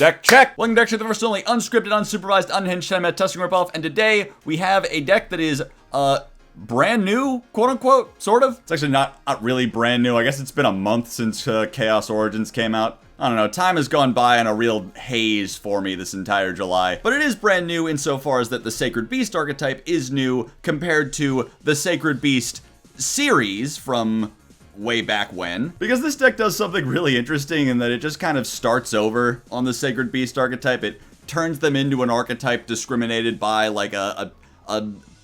Deck check! Welcome back to the first only unscripted, unsupervised, unhinged 10-minute testing ripoff, and today we have a deck that is, brand new, quote-unquote, sort of. It's actually not really brand new. I guess it's been a month since Chaos Origins came out. I don't know, time has gone by in a real haze for me this entire July. But it is brand new insofar as that the Sacred Beast archetype is new compared to the Sacred Beast series from way back when. Because this deck does something really interesting in that it just kind of starts over on the Sacred Beast archetype. It turns them into an archetype discriminated by like a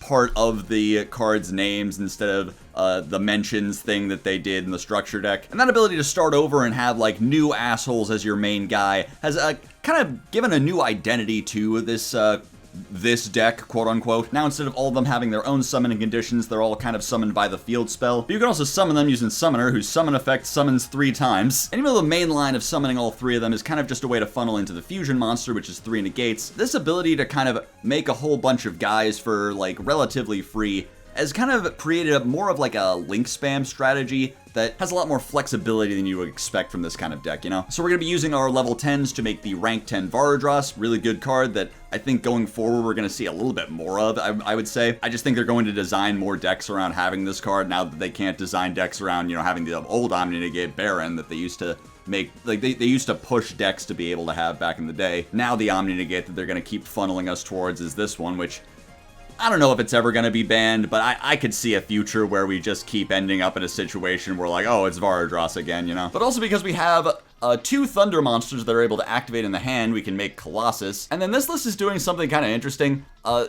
part of the card's names instead of the mentions thing that they did in the structure deck. And that ability to start over and have like new assholes as your main guy has kind of given a new identity to this deck, quote unquote. Now instead of all of them having their own summoning conditions, they're all kind of summoned by the field spell. But you can also summon them using Summoner, whose summon effect summons 3 times. And even though the main line of summoning all 3 of them is kind of just a way to funnel into the fusion monster, which is 3 negates, this ability to kind of make a whole bunch of guys for like relatively free has kind of created more of like a link spam strategy that has a lot more flexibility than you would expect from this kind of deck, you know? So we're going to be using our level 10s to make the rank 10 Varadros, really good card that I think going forward we're going to see a little bit more of, I would say. I just think they're going to design more decks around having this card now that they can't design decks around, you know, having the old Omni-Negate Baron that they used to make, like, they used to push decks to be able to have back in the day. Now the Omni-Negate that they're going to keep funneling us towards is this one, which I don't know if it's ever going to be banned, but I could see a future where we just keep ending up in a situation where like, oh, it's Varadros again, you know? But also because we have 2 Thunder monsters that are able to activate in the hand, we can make Colossus. And then this list is doing something kind of interesting.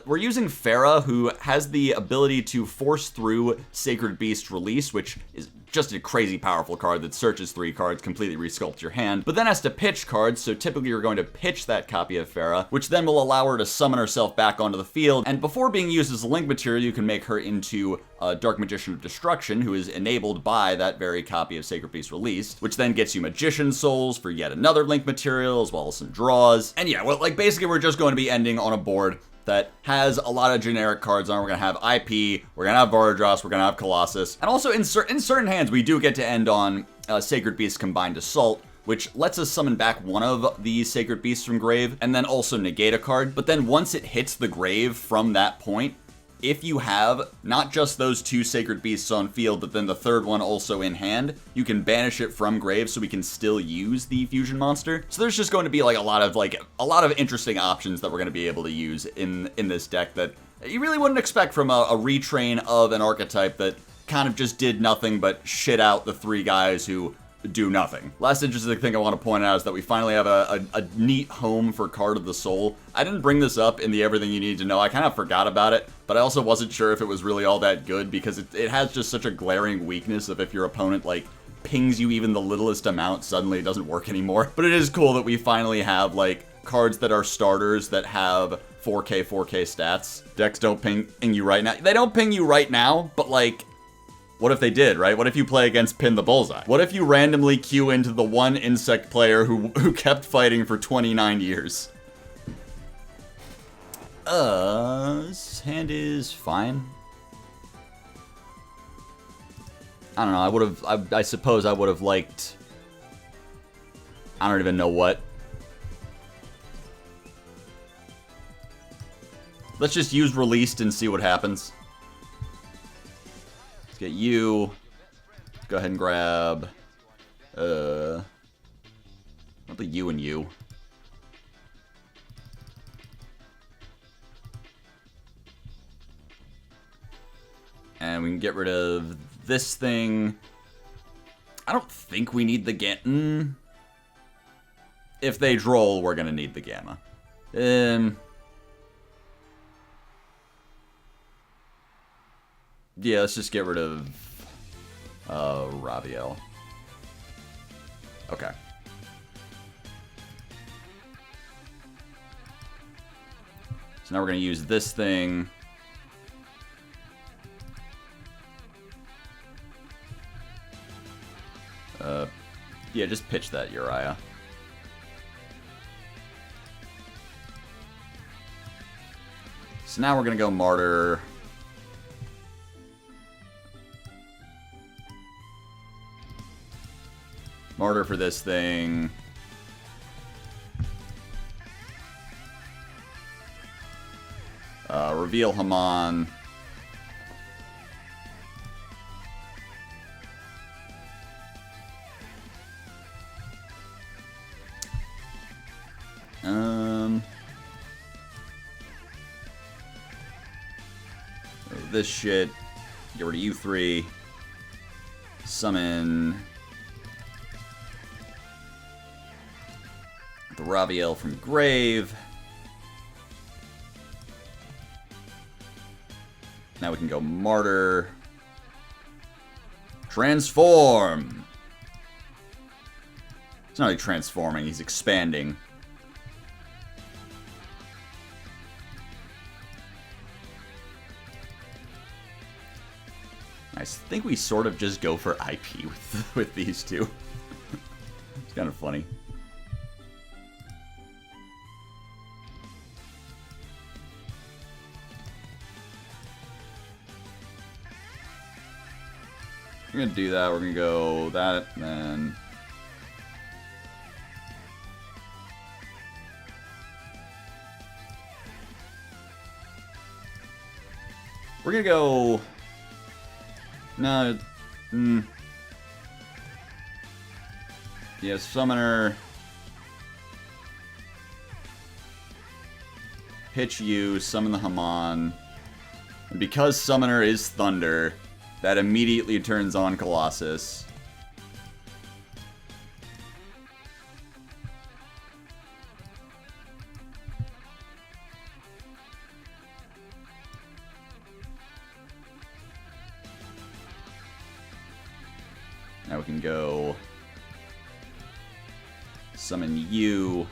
We're using Farah, who has the ability to force through Sacred Beast Release, which is just a crazy powerful card that searches 3 cards, completely resculpts your hand, but then has to pitch cards, so typically you're going to pitch that copy of Farah, which then will allow her to summon herself back onto the field, and before being used as a link material, you can make her into Dark Magician of Destruction, who is enabled by that very copy of Sacred Beast Released, which then gets you Magician Souls for yet another link material, as well as some draws. And yeah, well, like basically we're just going to be ending on a board that has a lot of generic cards on. We're going to have IP, we're going to have Varadros, we're going to have Colossus. And also in certain hands, we do get to end on Sacred Beast Combined Assault, which lets us summon back one of the Sacred Beasts from grave, and then also negate a card. But then once it hits the grave from that point, if you have not just those 2 Sacred Beasts on field, but then the 3rd one also in hand, you can banish it from grave so we can still use the fusion monster. So there's just going to be like a lot of interesting options that we're going to be able to use in this deck that you really wouldn't expect from a retrain of an archetype that kind of just did nothing but shit out the 3 guys who do nothing. Last interesting thing I want to point out is that we finally have a neat home for Card of the Soul. I didn't bring this up in the Everything You Need to Know. I kind of forgot about it, but I also wasn't sure if it was really all that good because it has just such a glaring weakness of if your opponent like pings you even the littlest amount, suddenly it doesn't work anymore. But it is cool that we finally have like cards that are starters that have 4K stats. Decks don't ping you right now. They don't ping you right now, but like, what if they did, right? What if you play against Pin the Bullseye? What if you randomly queue into the one insect player who kept fighting for 29 years? This hand is fine. I don't know, I suppose I would have liked, I don't even know what. Let's just use Released and see what happens. Get you. Go ahead and grab not the U and U. And we can get rid of this thing. I don't think we need the Gamma. If they droll, we're gonna need the Gamma. Yeah, let's just get rid of Raviel. Okay. So now we're going to use this thing. Yeah, just pitch that Uriah. So now we're going to go Martyr. Martyr for this thing. Reveal Hamon. This shit. Get rid of you 3. Summon the Raviel from grave. Now we can go Martyr. Transform! It's not really transforming, he's expanding. I think we sort of just go for IP with these two. It's kind of funny. We're gonna do that. We're gonna go that, and then we're gonna go. No. Yeah, Summoner. Pitch you, summon the Hamon. And because Summoner is Thunder, that immediately turns on Colossus. Now we can go summon you.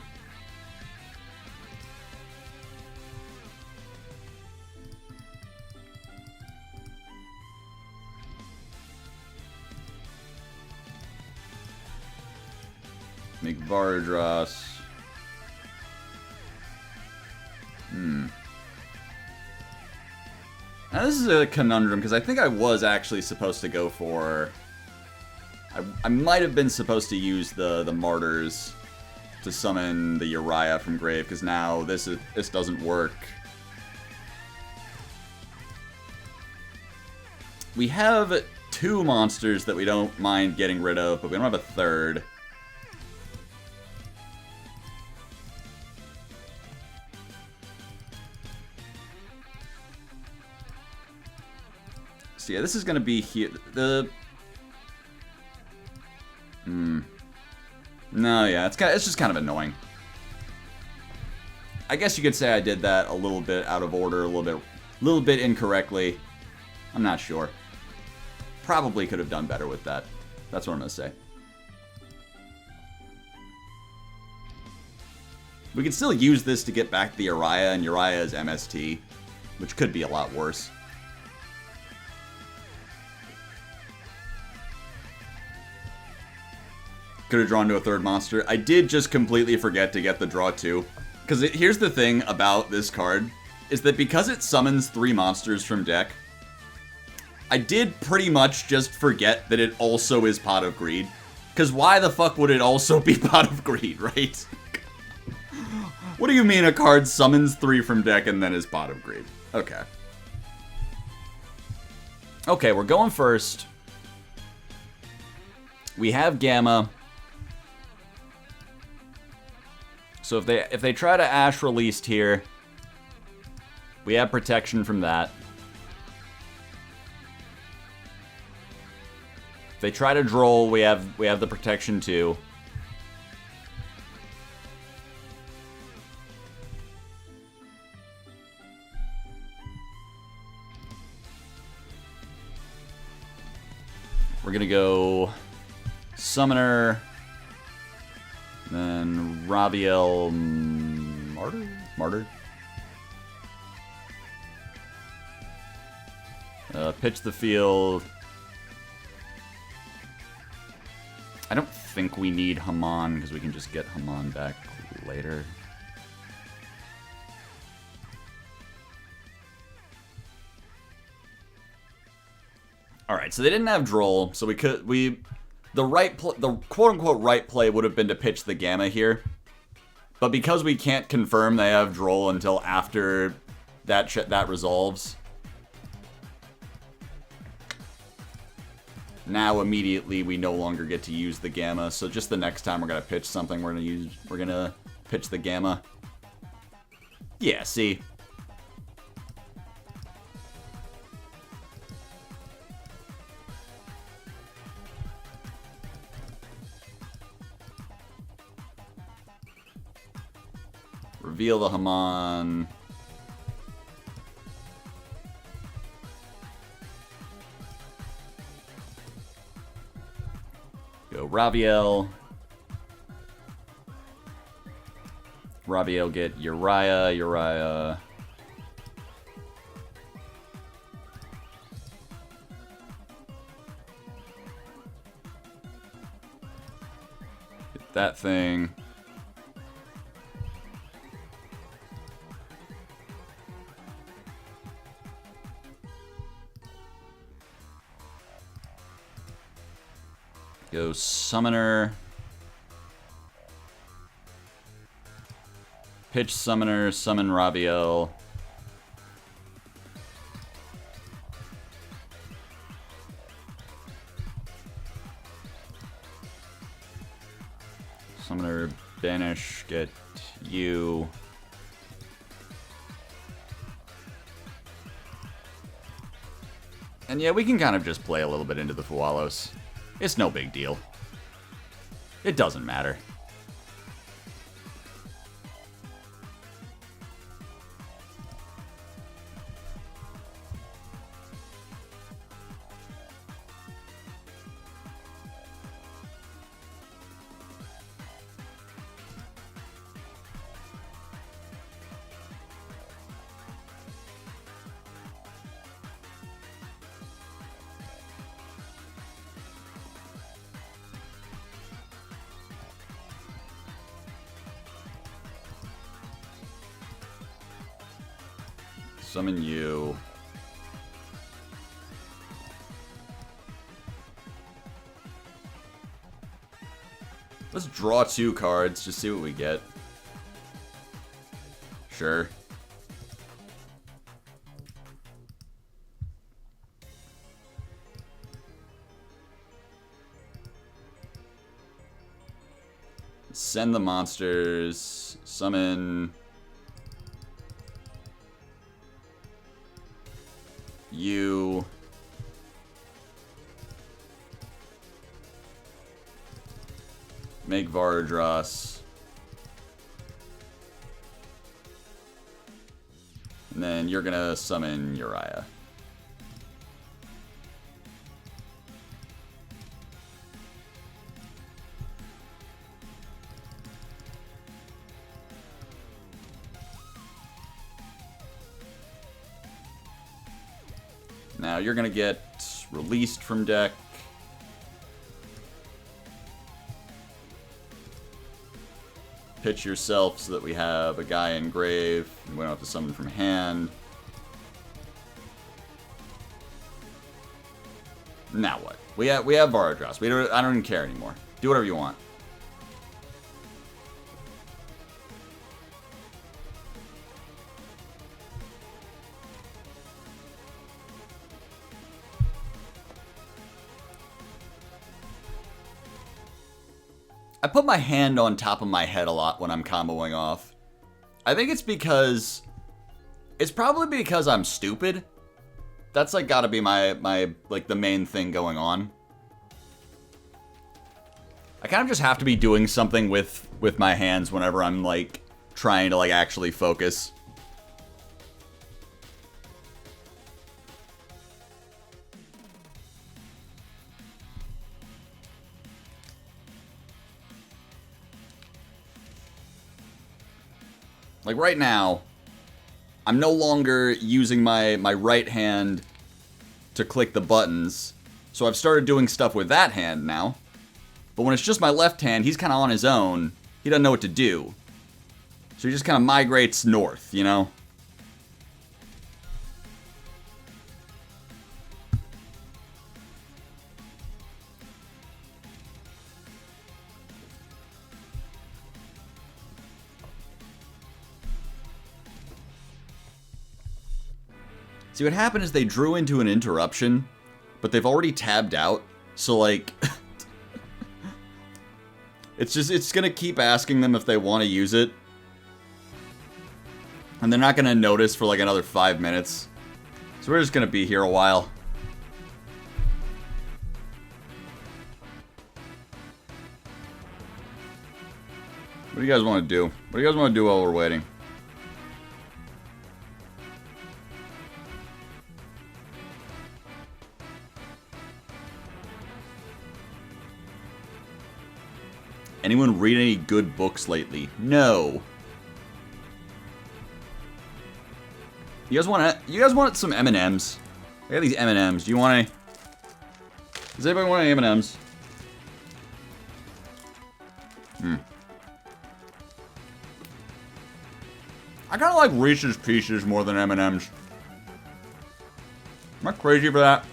Make Vardras. Now this is a conundrum, because I think I was actually supposed to go for... I might have been supposed to use the Martyrs to summon the Uriah from grave, because now this doesn't work. We have 2 monsters that we don't mind getting rid of, but we don't have a third. So yeah, this is gonna be here. No, yeah, it's just kind of annoying. I guess you could say I did that a little bit out of order, a little bit incorrectly. I'm not sure. Probably could have done better with that. That's what I'm gonna say. We can still use this to get back the Uriah, and Uriah is MST, which could be a lot worse. Could have drawn to a third monster. I did just completely forget to get the draw 2. Because here's the thing about this card, is that because it summons 3 monsters from deck, I did pretty much just forget that it also is Pot of Greed. Because why the fuck would it also be Pot of Greed, right? What do you mean a card summons 3 from deck and then is Pot of Greed? Okay. Okay, we're going first. We have Gamma. So if they try to Ash Released here, we have protection from that. If they try to Droll, we have the protection too. We're gonna go Summoner. Then Raviel Martyr? Pitch the field. I don't think we need Hamon, because we can just get Hamon back later. Alright, so they didn't have Droll, so the quote-unquote right play would have been to pitch the Gamma here. But because we can't confirm they have Droll until after that resolves. Now immediately we no longer get to use the Gamma, so just the next time we're gonna pitch something, we're gonna pitch the Gamma. Yeah, see? Reveal the Haman. Go Raviel. Raviel get Uriah. Uriah. Get that thing. Go Summoner. Pitch Summoner, summon Raviel. Summoner, banish, get you. And yeah, we can kind of just play a little bit into the Fualos. It's no big deal. It doesn't matter. Summon you. Let's draw 2 cards, just see what we get. Sure. Send the monsters. Summon you. Make Varadras. And then you're gonna summon Uriah. Now you're gonna get released from deck. Pitch yourself so that we have a guy in grave. We don't have to summon from hand. Now what? We have Varadras. I don't even care anymore. Do whatever you want. I put my hand on top of my head a lot when I'm comboing off. I think it's because... It's probably because I'm stupid. That's like gotta be my like the main thing going on. I kind of just have to be doing something with my hands whenever I'm like trying to like actually focus. Like right now, I'm no longer using my right hand to click the buttons. So I've started doing stuff with that hand now. But when it's just my left hand, he's kind of on his own. He doesn't know what to do. So he just kind of migrates north, you know? See, what happened is they drew into an interruption, but they've already tabbed out, so, like... it's gonna keep asking them if they want to use it. And they're not gonna notice for, like, another 5 minutes. So we're just gonna be here a while. What do you guys want to do? What do you guys want to do while we're waiting? Anyone read any good books lately? No. You guys want some M&Ms? I got these M&Ms. Do you want any? Does anybody want any M&Ms? I kind of like Reese's Pieces more than M&Ms. Am I crazy for that?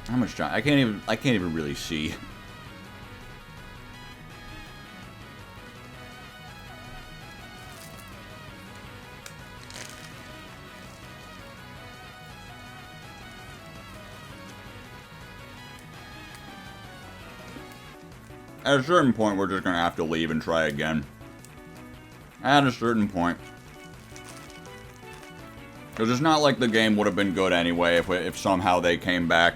How much time? I can't even really see. At a certain point, we're just gonna have to leave and try again. At a certain point. Because it's not like the game would have been good anyway if somehow they came back.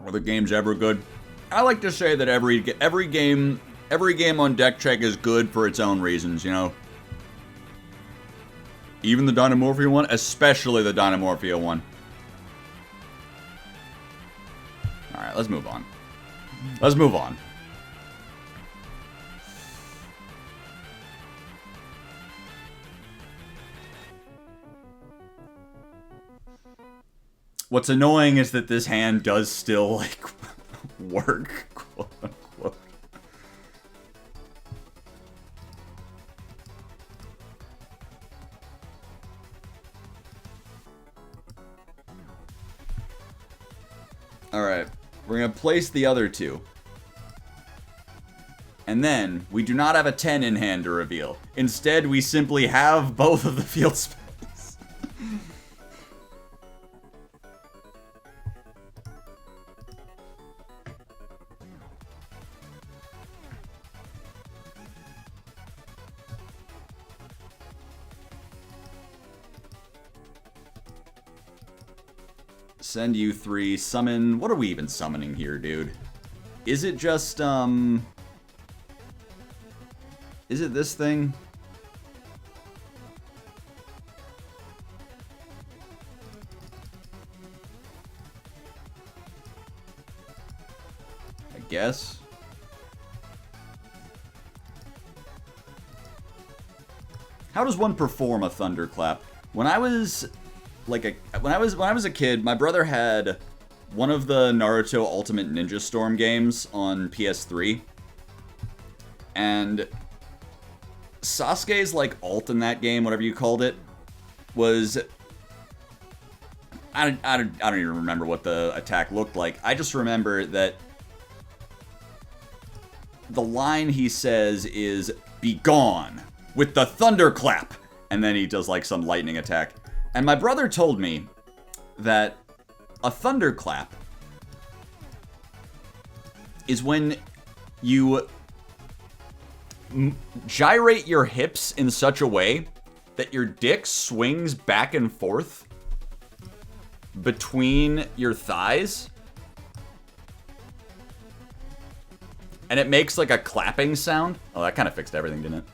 Are the games ever good? I like to say that every game on Deck Check is good for its own reasons, you know? Even the Dynamorphia one, especially the Dynamorphia one. Alright, let's move on. Let's move on. What's annoying is that this hand does still, like, work, quote unquote. Alright, we're going to place the other two. And then, we do not have a 10 in hand to reveal. Instead, we simply have both of the field spells. Send you 3, summon... What are we even summoning here, dude? Is it just, Is it this thing? I guess. How does one perform a thunderclap? When I was when I was a kid, my brother had one of the Naruto Ultimate Ninja Storm games on PS3. And Sasuke's like ult in that game, whatever you called it, was I don't even remember what the attack looked like. I just remember that the line he says is "Be gone with the thunderclap," and then he does like some lightning attack. And my brother told me that a thunderclap is when you gyrate your hips in such a way that your dick swings back and forth between your thighs. And it makes like a clapping sound. Oh, that kind of fixed everything, didn't it?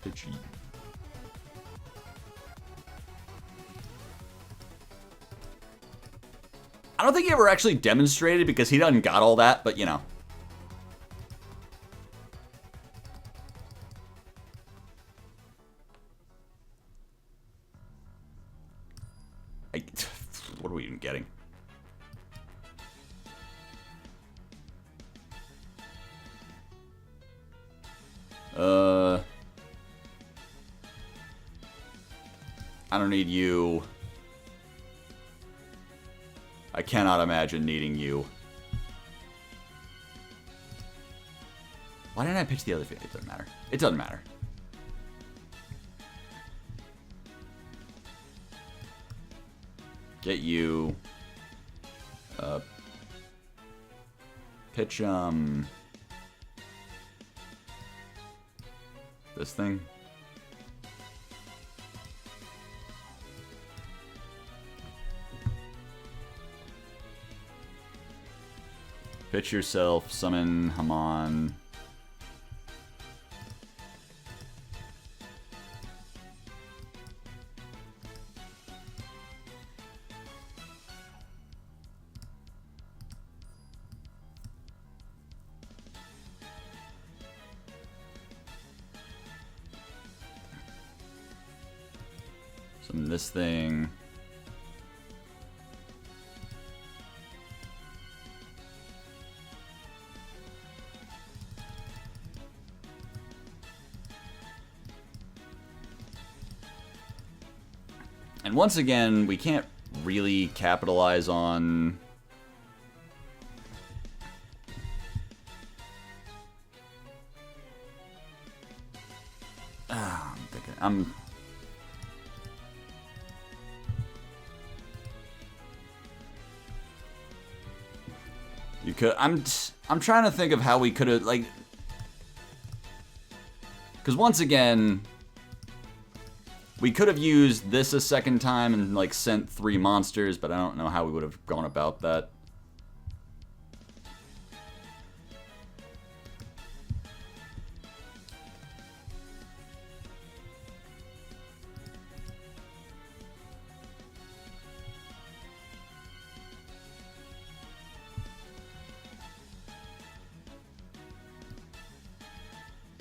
Pitchy. I don't think he ever actually demonstrated because he doesn't got all that, but you know. What are we even getting? I don't need you. I cannot imagine needing you. Why didn't I pitch the other thing? It doesn't matter. It doesn't matter. Get you. Pitch, this thing. Pitch yourself, summon Hamon. Summon this thing. And once again, we can't really capitalize on... I'm thinking... You could... I'm trying to think of how we could have, like... Because once again... We could have used this a second time and, like, sent 3 monsters, but I don't know how we would have gone about that.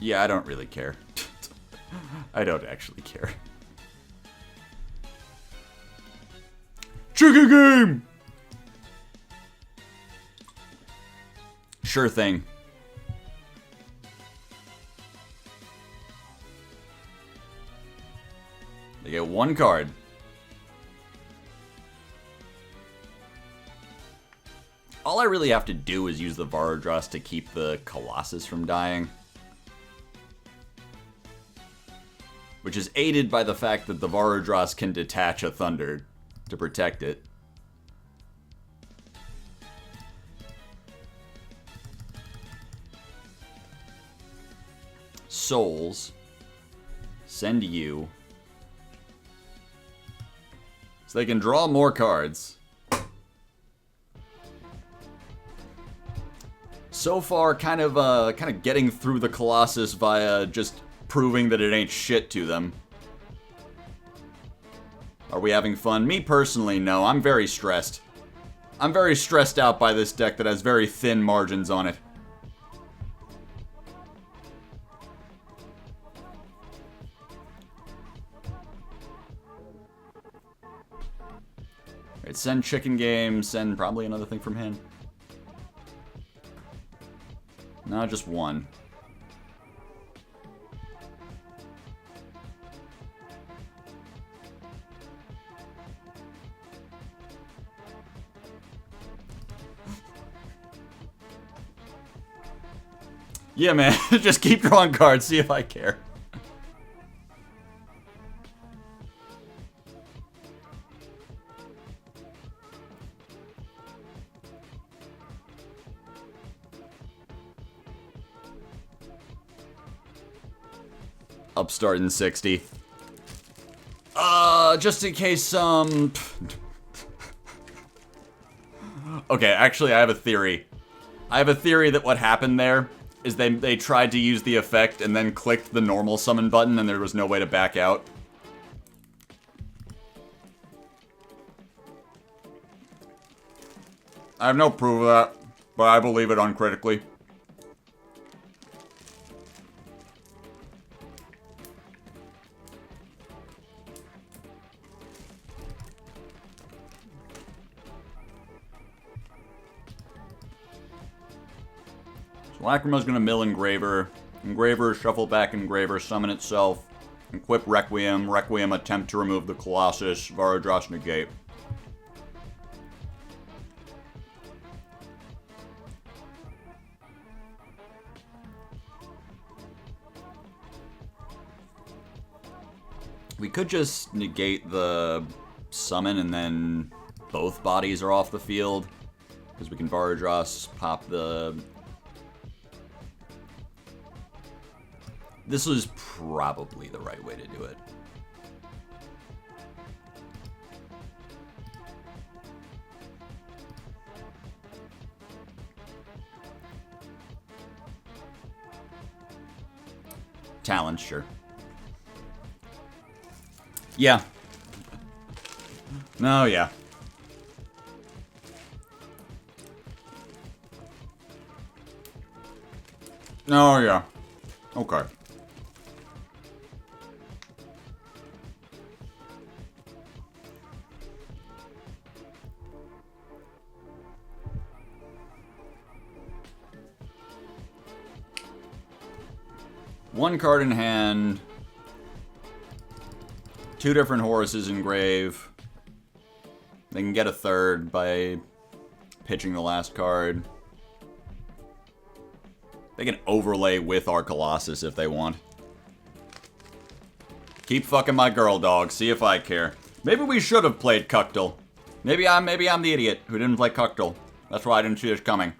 Yeah, I don't really care. I don't actually care. Chicken game! Sure thing. They get 1 card. All I really have to do is use the Varadras to keep the Colossus from dying. Which is aided by the fact that the Varadras can detach a Thunder to protect it. Souls. Send you. So they can draw more cards. So far, kind of getting through the Colossus via just proving that it ain't shit to them. Are we having fun? Me personally, no. I'm very stressed. I'm very stressed out by this deck that has very thin margins on it. Alright, send chicken game, send probably another thing from hand. No, just 1. Yeah, man. Just keep drawing cards, see if I care. Upstart in 60. Just in case, Okay, actually, I have a theory. I have a theory that what happened there is they tried to use the effect and then clicked the normal summon button and there was no way to back out. I have no proof of that, but I believe it uncritically. So Lacrima's gonna mill Engraver. Engraver, shuffle back Engraver, summon itself. Equip Requiem. Requiem, attempt to remove the Colossus. Varadros, negate. We could just negate the summon and then both bodies are off the field. Because we can Varadros, pop the... This was probably the right way to do it. Talent, sure. Yeah. No, yeah. Oh, yeah. Okay. One card in hand. Two different Horuses in grave. They can get a third by pitching the last card. They can overlay with our Colossus if they want. Keep fucking my girl, dog. See if I care. Maybe we should have played Cuctal. Maybe I'm the idiot who didn't play Cuctal. That's why I didn't see this coming.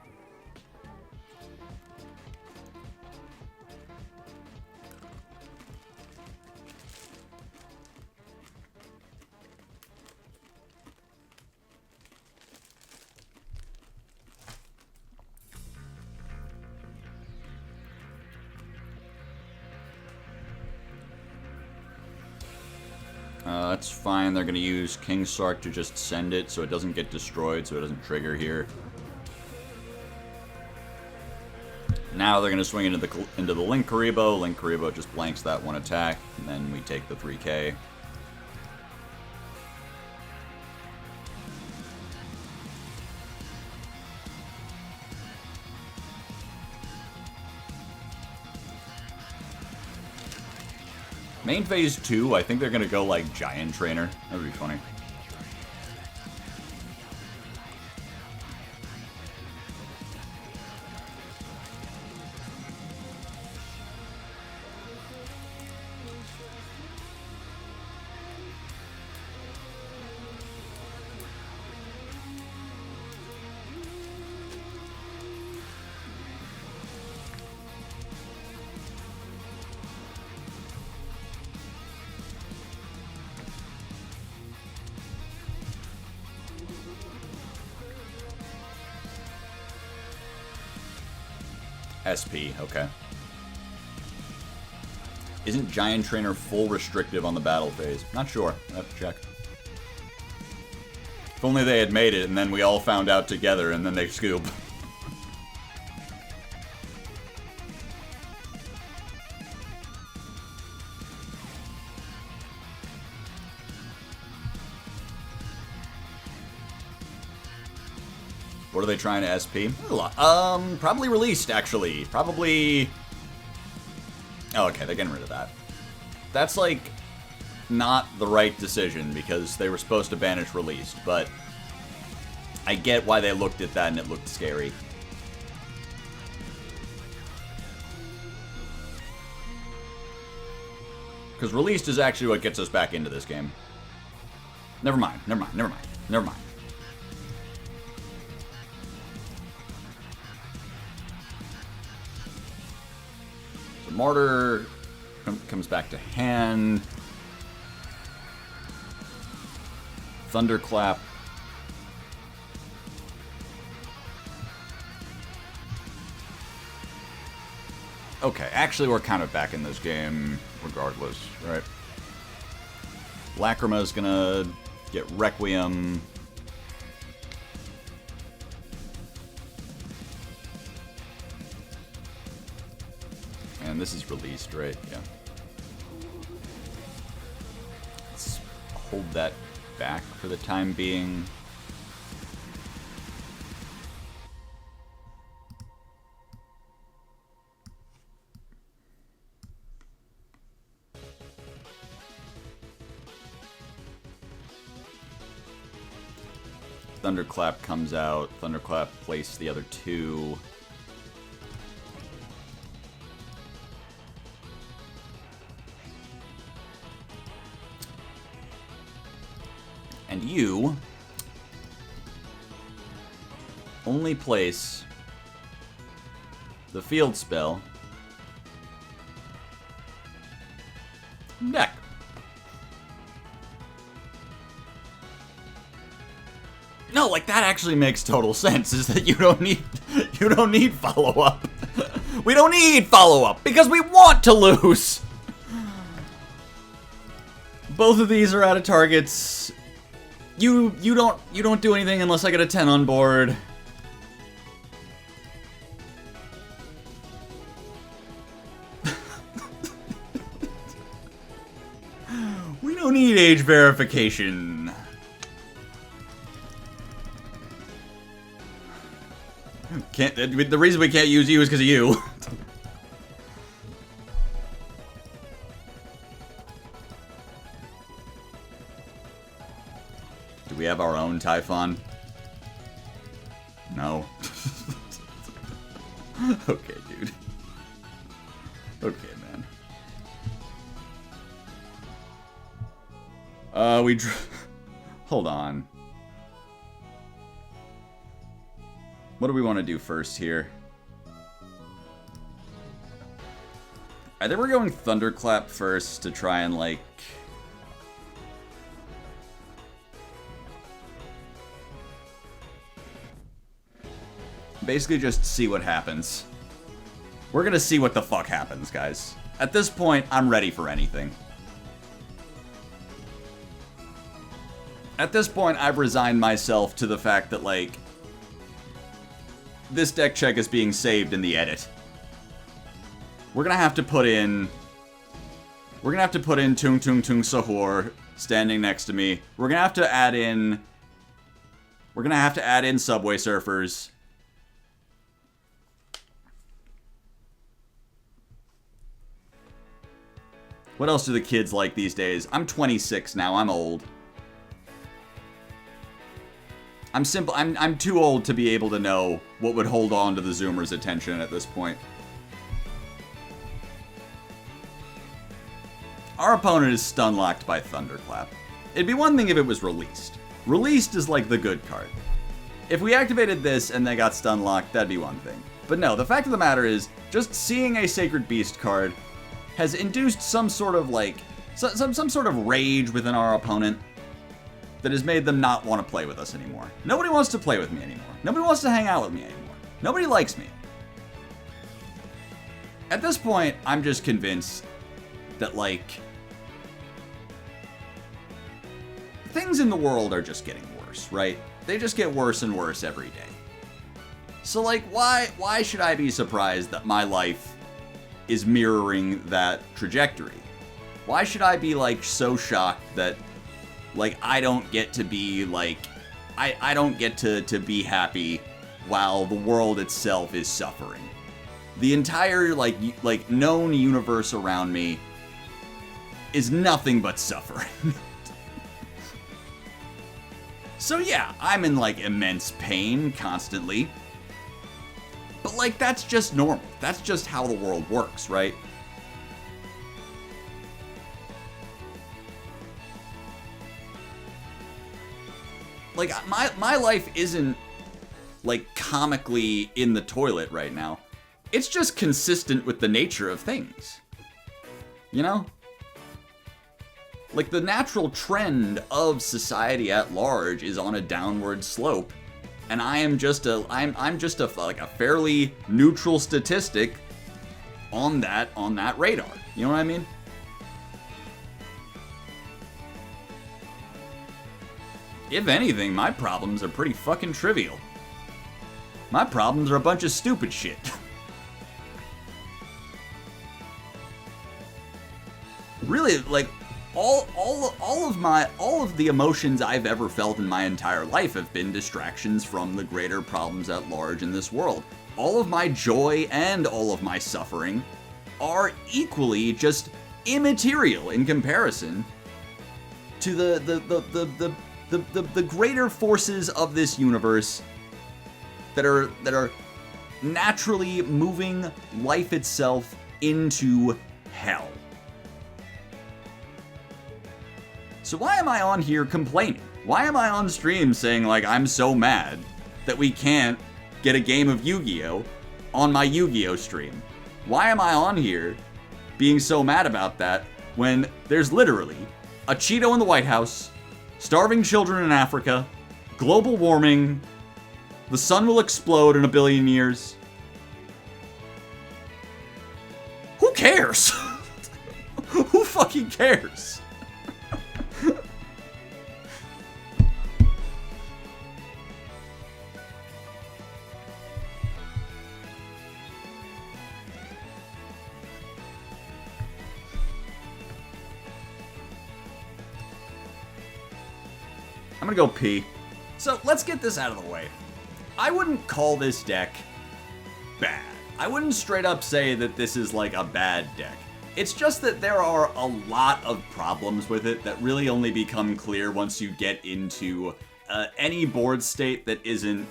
That's fine. They're going to use King Sark to just send it so it doesn't get destroyed, so it doesn't trigger here. Now they're going to swing into the Link Karibo. Link Karibo just blanks that one attack, and then we take the 3K. Main phase 2, I think they're gonna go like Giant Trainer. That would be funny. SP, okay. Isn't Giant Trainer full restrictive on the battle phase? Not sure. I have to check. If only they had made it and then we all found out together and then they scoop. What are they trying to SP? Probably released, actually. Probably... Oh, okay, they're getting rid of that. That's, like, not the right decision, because they were supposed to banish released, but... I get why they looked at that and it looked scary. Because released is actually what gets us back into this game. Never mind, never mind, never mind, never mind. Martyr comes back to hand. Thunderclap. Okay, actually we're kind of back in this game regardless, right? Lacrima's gonna get Requiem. And this is released, right? Yeah. Let's hold that back for the time being. Thunderclap comes out. Thunderclap place the other two. And you only place the field spell deck. No, like that actually makes total sense, is that you don't need follow-up. We don't need follow-up because we want to lose. Both of these are out of targets. You don't do anything unless I get a 10 on board. We don't need age verification. The reason we can't use you is because of you. Do we have our own Typhon? No. Okay, dude. Okay, man. Hold on. What do we want to do first here? I think we're going Thunderclap first to try and, like... basically just see what happens. We're gonna see what the fuck happens, guys. At this point, I'm ready for anything. At this point, I've resigned myself to the fact that, like, this deck check is being saved in the edit. We're gonna have to put in Tung Tung Tung Sahur standing next to me. We're gonna have to add in Subway Surfers. What else do the kids like these days? I'm 26 now, I'm old. I'm too old to be able to know what would hold on to the Zoomer's attention at this point. Our opponent is stun-locked by Thunderclap. It'd be one thing if it was released. Released is like the good card. If we activated this and they got stun-locked, that'd be one thing. But no, the fact of the matter is, just seeing a Sacred Beast card has induced some sort of, like, some sort of rage within our opponent that has made them not want to play with us anymore. Nobody wants to play with me anymore. Nobody wants to hang out with me anymore. Nobody likes me. At this point, I'm just convinced that, like, things in the world are just getting worse, right? They just get worse and worse every day. So, like, why should I be surprised that my life is mirroring that trajectory? Why should I be, like, so shocked that, like, I don't get to be, like, I don't get to be happy while the world itself is suffering? The entire, like known universe around me is nothing but suffering. So yeah, I'm in, like, immense pain constantly. But, like, that's just normal. That's just how the world works, right? Like, my life isn't, like, comically in the toilet right now. It's just consistent with the nature of things. You know? Like, the natural trend of society at large is on a downward slope. And I am just I'm just a fairly neutral statistic on that radar. You know what I mean? If anything, my problems are pretty fucking trivial. My problems are a bunch of stupid shit. Really, like, all of the emotions I've ever felt in my entire life have been distractions from the greater problems at large in this world. All of my joy and all of my suffering are equally just immaterial in comparison to the the greater forces of this universe that are naturally moving life itself into hell. So why am I on here complaining? Why am I on stream saying, like, I'm so mad that we can't get a game of Yu-Gi-Oh on my Yu-Gi-Oh stream? Why am I on here being so mad about that when there's literally a Cheeto in the White House, starving children in Africa, global warming, the sun will explode in 1 billion years? Who cares? Who fucking cares? I'm gonna go pee. So let's get this out of the way. I wouldn't call this deck bad. I wouldn't straight up say that this is like a bad deck. It's just that there are a lot of problems with it that really only become clear once you get into any board state that isn't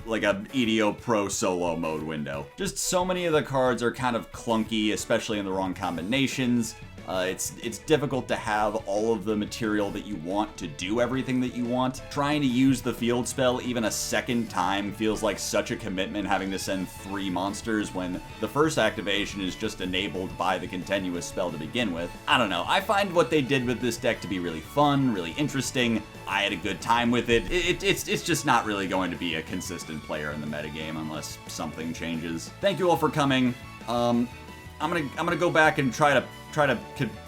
like a EDO Pro solo mode window. Just so many of the cards are kind of clunky, especially in the wrong combinations. It's difficult to have all of the material that you want to do everything that you want. Trying to use the field spell even a second time feels like such a commitment, having to send 3 monsters when the first activation is just enabled by the continuous spell to begin with. I don't know, I find what they did with this deck to be really fun, really interesting. I had a good time with it. It's just not really going to be a consistent player in the metagame unless something changes. Thank you all for coming. I'm gonna go back and try to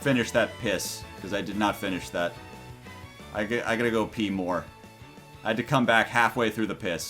finish that piss, because I did not finish that. I gotta go pee more. I had to come back halfway through the piss.